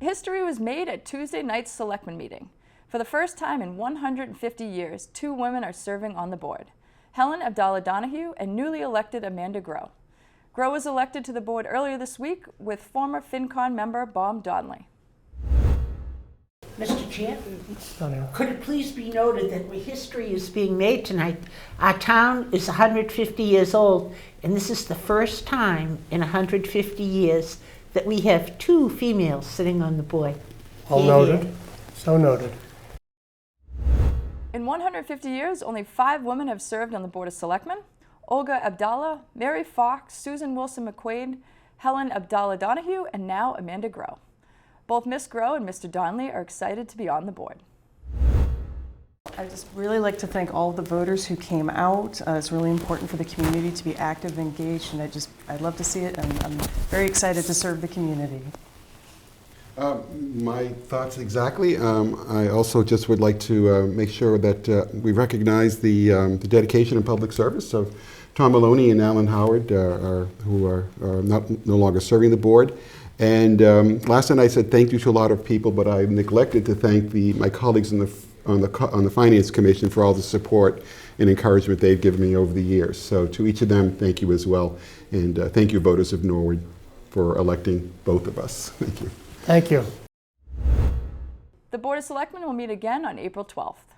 History was made at Tuesday night's Selectmen meeting. For the first time in 150 years, 2 women are serving on the board, Helen Abdallah Donahue and newly elected Amanda Groh. Groh was elected to the board earlier this week with former FinCon member Bob Donnelly. Mr. Chair, could it please be noted that history is being made tonight? Our town is 150 years old, and this is the first time in 150 years that we have 2 females sitting on the board. All noted. So noted. In 150 years, only 5 women have served on the Board of Selectmen: Olga Abdallah, Mary Fox, Susan Wilson McQuaid, Helen Abdallah Donahue, and now Amanda Groh. Both Ms. Groh and Mr. Donnelly are excited to be on the board. I'd just really like to thank all of the voters who came out. It's really important for the community to be active and engaged, and I'd love to see it, and I'm very excited to serve the community. My thoughts exactly. I also just would like to make sure that we recognize the dedication and public service of Tom Maloney and Alan Howard, who are no longer serving the board. And last night I said thank you to a lot of people, but I neglected to thank my colleagues on the Finance Commission for all the support and encouragement they've given me over the years. So to each of them, thank you as well. And thank you, voters of Norwood, for electing both of us. Thank you. Thank you. The Board of Selectmen will meet again on April 12th.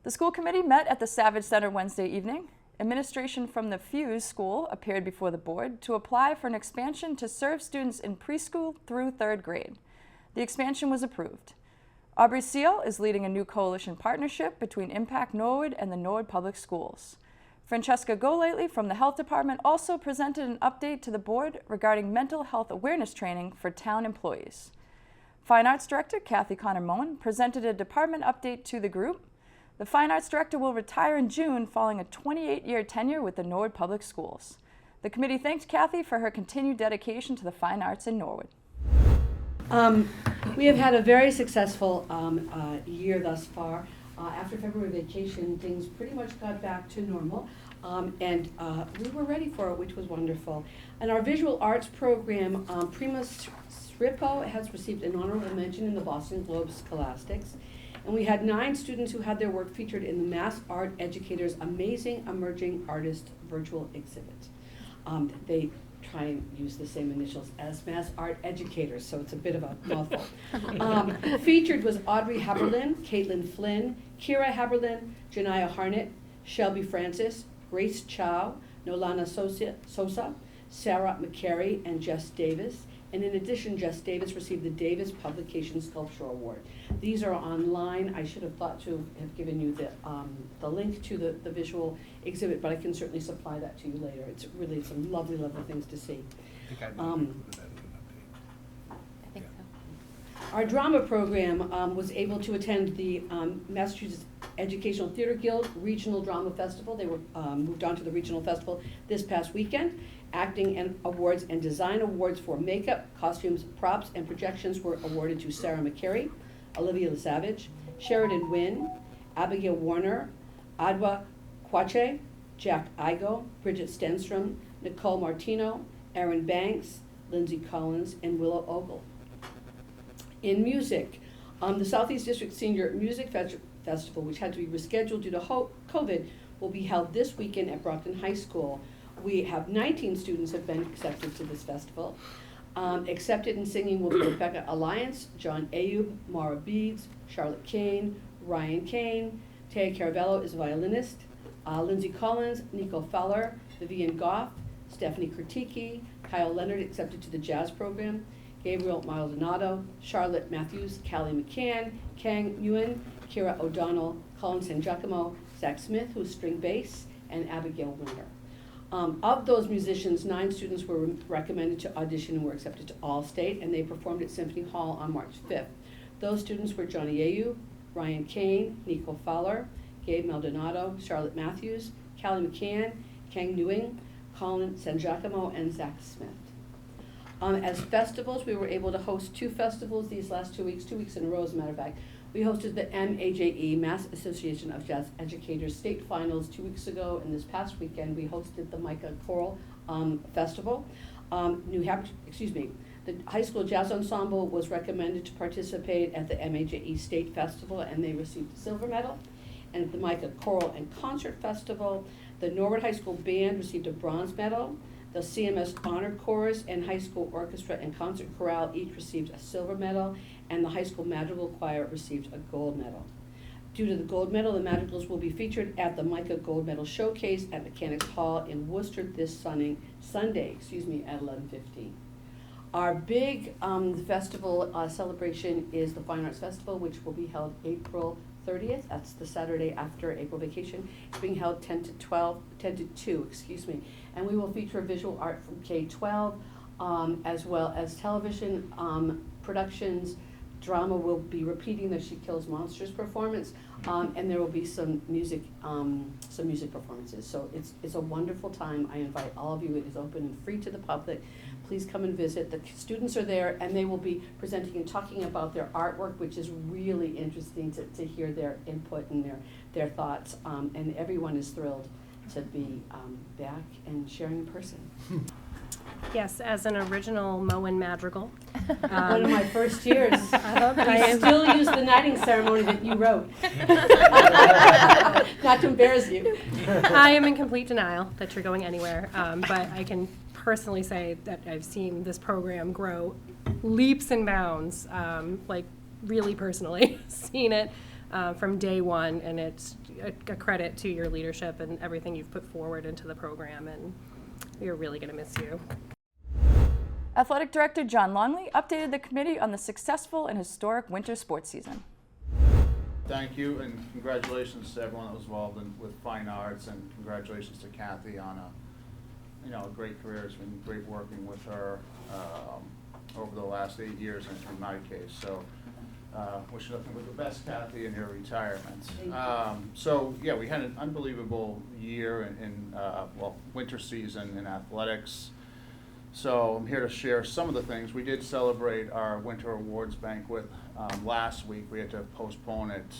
The school committee met at the Savage Center Wednesday evening. Administration from the Fuse School appeared before the board to apply for an expansion to serve students in preschool through 3rd grade. The expansion was approved. Aubrey Seal is leading a new coalition partnership between Impact Norwood and the Norwood Public Schools. Francesca Golightly from the Health Department also presented an update to the board regarding mental health awareness training for town employees. Fine Arts Director Kathy Connor-Moen presented a department update to the group. The Fine Arts Director will retire in June following a 28-year tenure with the Norwood Public Schools. The committee thanked Kathy for her continued dedication to the fine arts in Norwood. We have had a very successful year thus far. After February vacation, things pretty much got back to normal, and we were ready for it, which was wonderful. And our visual arts program, Prima Sripo, has received an honorable mention in the Boston Globe Scholastics. And we had 9 students who had their work featured in the Mass Art Educators Amazing Emerging Artist Virtual Exhibit. They try and use the same initials as Mass Art Educators, so it's a bit of a mouthful. Featured was Audrey Haberlin, Caitlin Flynn, Kira Haberlin, Janiyah Harnett, Shelby Francis, Grace Chow, Nolana Sosa, Sarah McCary, and Jess Davis. And in addition, Jess Davis received the Davis Publication Sculpture Award. These are online. I should have thought to have given you the link to the visual exhibit, but I can certainly supply that to you later. It's really some lovely, lovely things to see. I think so. Our drama program was able to attend the Massachusetts Educational Theater Guild Regional Drama Festival. They were moved on to the regional festival this past weekend. Acting and awards and design awards for makeup, costumes, props, and projections were awarded to Sarah McCary, Olivia LaSavage, Sheridan Wynn, Abigail Warner, Adwa Kwache, Jack Igo, Bridget Stenstrom, Nicole Martino, Aaron Banks, Lindsay Collins, and Willow Ogle. In music, the Southeast District Senior Music Festival, which had to be rescheduled due to COVID, will be held this weekend at Brockton High School. We have 19 students have been accepted to this festival. Accepted in singing will be Rebecca Alliance, John Ayub, Mara Beads, Charlotte Kane, Ryan Kane, Taya Caravello is a violinist, Lindsay Collins, Nico Feller, Vivian Goff, Stephanie Kritiki, Kyle Leonard accepted to the jazz program, Gabriel Maldonado, Charlotte Matthews, Callie McCann, Kang Nguyen, Kira O'Donnell, Colin San Giacomo, Zach Smith, who's string bass, and Abigail Winter. Of those musicians, 9 students were recommended to audition and were accepted to All-State, and they performed at Symphony Hall on March 5th. Those students were Johnny Ayu, Ryan Kane, Nico Fowler, Gabe Maldonado, Charlotte Matthews, Callie McCann, Kang Nguyen, Colin San Giacomo, and Zach Smith. As festivals, we were able to host 2 festivals these last 2 weeks in a row, as a matter of fact. We hosted the MAJE, Mass Association of Jazz Educators, state finals 2 weeks ago, and this past weekend we hosted the Micah Choral Festival. The high school jazz ensemble was recommended to participate at the MAJE State Festival, and they received a silver medal. And at the Micah Choral and Concert Festival, the Norwood High School Band received a bronze medal. The CMS Honor Chorus and High School Orchestra and Concert Chorale each received a silver medal, and the High School Madrigal Choir received a gold medal. Due to the gold medal, the Madrigals will be featured at the Micah Gold Medal Showcase at Mechanics Hall in Worcester this Sunday, at 11:15. Our big festival celebration is the Fine Arts Festival, which will be held April 30th. That's the Saturday after April vacation. It's being held 10 to 2, and we will feature visual art from K-12, as well as television productions. Drama will be repeating the She Kills Monsters performance, and there will be some music performances. So it's a wonderful time. I invite all of you. It is open and free to the public. Please come and visit. The students are there, and they will be presenting and talking about their artwork, which is really interesting to hear their input and their thoughts. And everyone is thrilled to be back and sharing in person. Yes, as an original Moen Madrigal. One of my first years. I We still use the knighting ceremony that you wrote. Not to embarrass you. I am in complete denial that you're going anywhere, but I can personally say that I've seen this program grow leaps and bounds, like really personally seen it from day one, and it's a credit to your leadership and everything you've put forward into the program, and we are really going to miss you. Athletic Director John Longley updated the committee on the successful and historic winter sports season. Thank you, and congratulations to everyone that was involved with fine arts, and congratulations to Kathy on a great career. It's been great working with her over the last 8 years in my case. So wish you nothing but the best, Kathy, in your retirement. So yeah, we had an unbelievable year in winter season in athletics. So I'm here to share some of the things. We did celebrate our winter awards banquet last week. We had to postpone it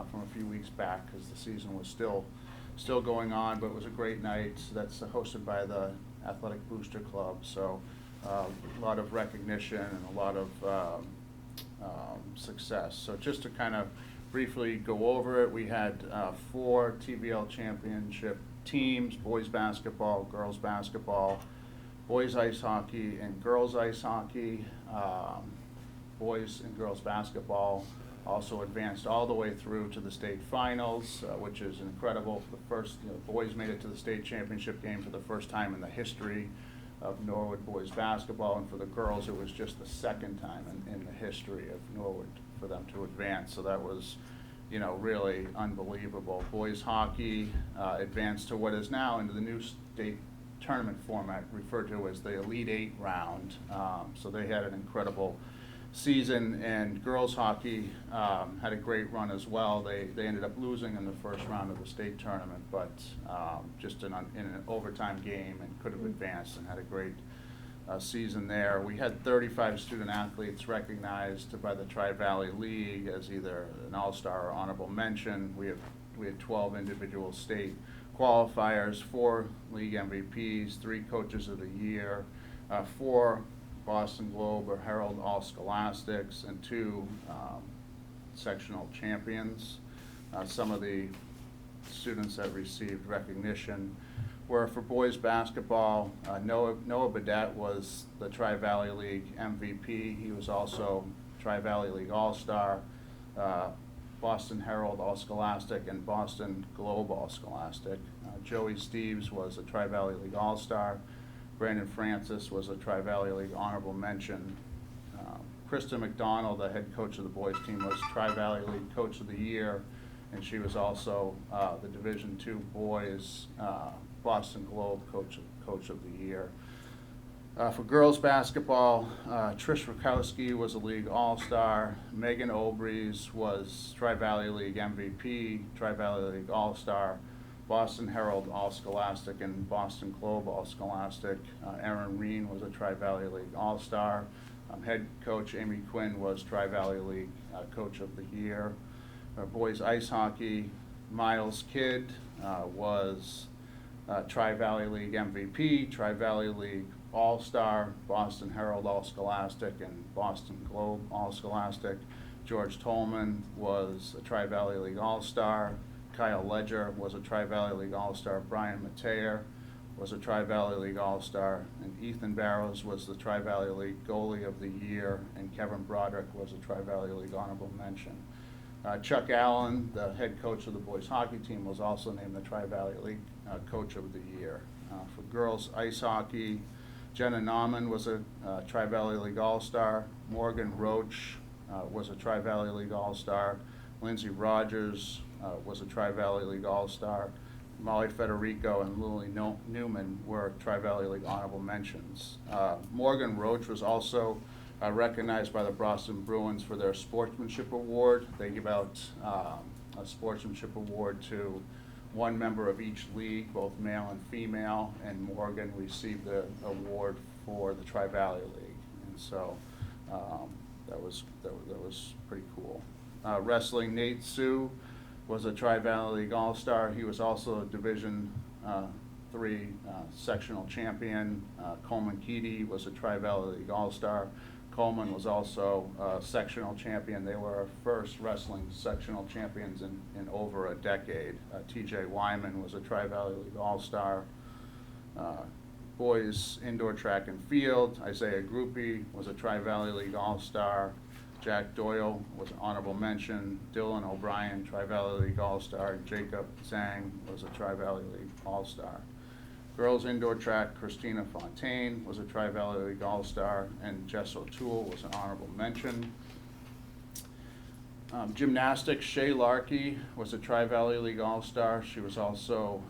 from a few weeks back because the season was still going on, but it was a great night. That's hosted by the Athletic Booster Club. So a lot of recognition and a lot of success. So just to kind of briefly go over it, we had 4 TBL championship teams: boys basketball, girls basketball, boys ice hockey, and girls ice hockey. Boys and girls basketball also advanced all the way through to the state finals, which is incredible. For the first, boys made it to the state championship game for the first time in the history of Norwood boys basketball, and for the girls it was just the second time in the history of Norwood for them to advance. So that was, really unbelievable. Boys hockey advanced to what is now into the new state tournament format referred to as the Elite 8 round. So they had an incredible season, and girls hockey had a great run as well. They ended up losing in the first round of the state tournament, but just in an overtime game, and could have advanced and had a great season there. We had 35 student athletes recognized by the Tri-Valley League as either an all-star or honorable mention. We had 12 individual state qualifiers, 4 league MVPs, 3 coaches of the year, 4 Boston Globe or Herald All-Scholastics, and 2 sectional champions. Some of the students that received recognition were for boys basketball. Noah Badette was the Tri-Valley League MVP. He was also Tri-Valley League All-Star, Boston Herald All-Scholastic, and Boston Globe All-Scholastic. Joey Steves was a Tri-Valley League All-Star. Brandon Francis was a Tri-Valley League Honorable Mention. Krista McDonald, the head coach of the boys team, was Tri-Valley League Coach of the Year, and she was also the Division II Boys Boston Globe Coach of the Year. For girls basketball, Trish Rakowski was a league all-star. Megan Obreys was Tri-Valley League MVP, Tri-Valley League all-star, Boston Herald All-Scholastic, and Boston Globe All-Scholastic. Erin Reen was a Tri-Valley League all-star. Head coach Amy Quinn was Tri-Valley League Coach of the Year. Boys ice hockey, Miles Kidd was Tri-Valley League MVP, Tri-Valley League All-Star, Boston Herald All-Scholastic, and Boston Globe All-Scholastic. George Tolman was a Tri-Valley League All-Star. Kyle Ledger was a Tri-Valley League All-Star. Brian Mateer was a Tri-Valley League All-Star. And Ethan Barrows was the Tri-Valley League Goalie of the Year. And Kevin Broderick was a Tri-Valley League Honorable Mention. Chuck Allen, the head coach of the boys hockey team, was also named the Tri-Valley League Coach of the Year. For girls ice hockey, Jenna Nauman was a Tri-Valley League All-Star. Morgan Roach was a Tri-Valley League All-Star. Lindsey Rogers was a Tri-Valley League All-Star. Molly Federico and Lily Newman were Tri-Valley League honorable mentions. Morgan Roach was also recognized by the Boston Bruins for their Sportsmanship Award. They give out a Sportsmanship Award to one member of each league, both male and female, and Morgan received the award for the Tri-Valley League. And so that was pretty cool. Wrestling, Nate Sue was a Tri-Valley League All-Star. He was also a Division III sectional champion. Coleman Keady was a Tri-Valley League All-Star. Coleman was also a sectional champion. They were our first wrestling sectional champions in over a decade. TJ Wyman was a Tri-Valley League All-Star. Boys indoor track and field, Isaiah Groupie was a Tri-Valley League All-Star. Jack Doyle was an honorable mention. Dylan O'Brien, Tri-Valley League All-Star. Jacob Zhang was a Tri-Valley League All-Star. Girls indoor track, Christina Fontaine was a Tri-Valley League All-Star, and Jess O'Toole was an honorable mention. Gymnastics, Shay Larkey was a Tri-Valley League All-Star. She was also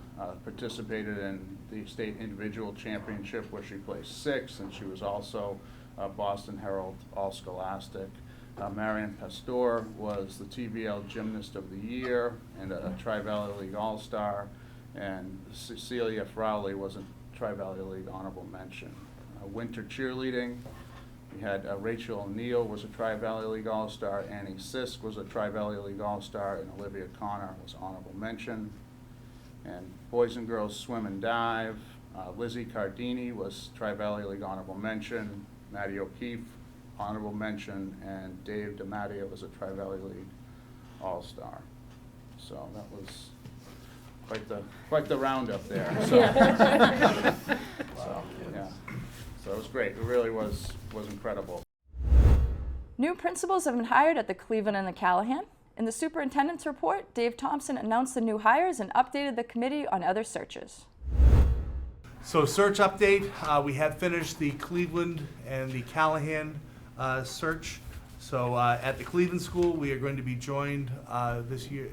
participated in the state individual championship where she placed 6th, and she was also Boston Herald All-Scholastic. Marion Pastor was the TVL Gymnast of the Year and a Tri-Valley League All-Star. And Cecilia Frowley was a Tri-Valley League honorable mention. Winter cheerleading, we had Rachel O'Neill was a Tri-Valley League All-Star, Annie Sisk was a Tri-Valley League All-Star, and Olivia Connor was honorable mention. And boys and girls swim and dive, Lizzie Cardini was Tri-Valley League honorable mention, Maddie O'Keefe honorable mention, and Dave DiMattia was a Tri-Valley League All-Star. So that was quite the roundup there. So, yeah. So it was great. It really was incredible. New principals have been hired at the Cleveland and the Callahan. In the superintendent's report, Dave Thompson announced the new hires and updated the committee on other searches. So search update, we have finished the Cleveland and the Callahan search. So at the Cleveland School, we are going to be joined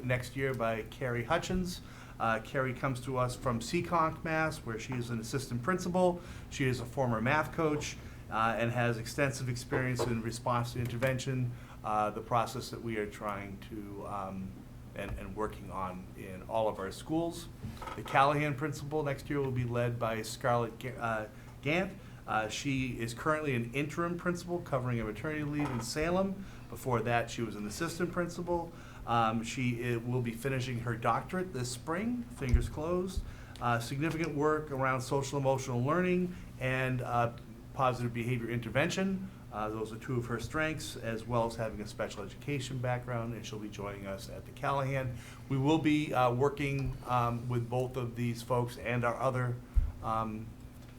next year by Carrie Hutchins. Carrie comes to us from Seekonk, Mass, where she is an assistant principal. She is a former math coach and has extensive experience in response to intervention, the process that we are trying to and working on in all of our schools. The Callahan principal next year will be led by Scarlett Gant. She is currently an interim principal covering a maternity leave in Salem. Before that, she was an assistant principal. She will be finishing her doctorate this spring, fingers closed. Significant work around social emotional learning and positive behavior intervention. Those are 2 of her strengths, as well as having a special education background, and she'll be joining us at the Callahan. We will be working with both of these folks and our other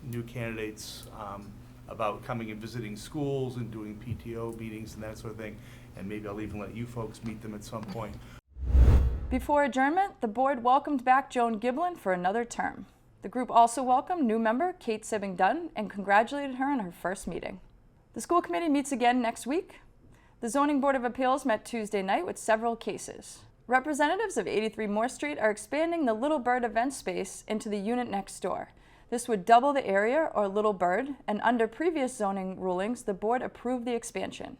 new candidates about coming and visiting schools and doing PTO meetings and that sort of thing. And maybe I'll even let you folks meet them at some point. Before adjournment, the board welcomed back Joan Giblin for another term. The group also welcomed new member Kate Sibbing-Dunn and congratulated her on her first meeting. The school committee meets again next week. The Zoning Board of Appeals met Tuesday night with several cases. Representatives of 83 Moore Street are expanding the Little Bird event space into the unit next door. This would double the area, or Little Bird, and under previous zoning rulings, the board approved the expansion.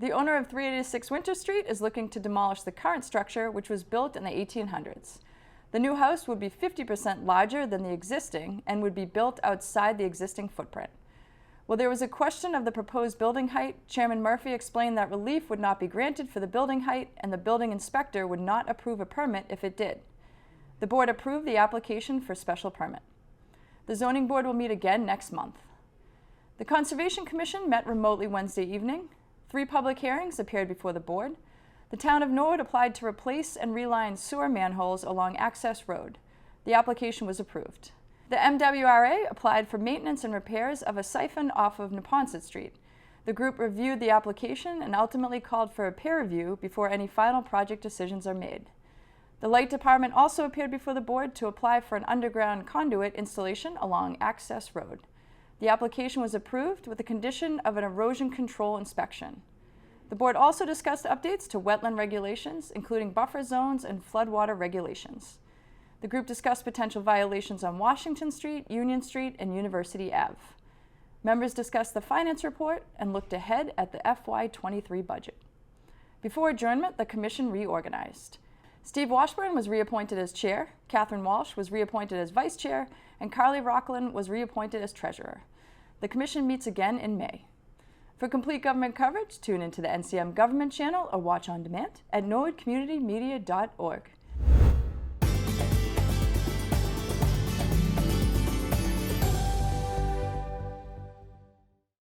The owner of 386 Winter Street is looking to demolish the current structure, which was built in the 1800s. The new house would be 50% larger than the existing and would be built outside the existing footprint. While there was a question of the proposed building height, Chairman Murphy explained that relief would not be granted for the building height and the building inspector would not approve a permit if it did. The board approved the application for special permit. The zoning board will meet again next month. The Conservation Commission met remotely Wednesday evening. 3 public hearings appeared before the board. The town of Norwood applied to replace and reline sewer manholes along Access Road. The application was approved. The MWRA applied for maintenance and repairs of a siphon off of Neponset Street. The group reviewed the application and ultimately called for a peer review before any final project decisions are made. The Light Department also appeared before the board to apply for an underground conduit installation along Access Road. The application was approved with the condition of an erosion control inspection. The board also discussed updates to wetland regulations, including buffer zones and floodwater regulations. The group discussed potential violations on Washington Street, Union Street, and University Ave. Members discussed the finance report and looked ahead at the FY23 budget. Before adjournment, the commission reorganized. Steve Washburn was reappointed as chair, Catherine Walsh was reappointed as vice chair, and Carly Rockland was reappointed as treasurer. The commission meets again in May. For complete government coverage, tune into the NCM Government channel or watch on demand at norwoodcommunitymedia.org.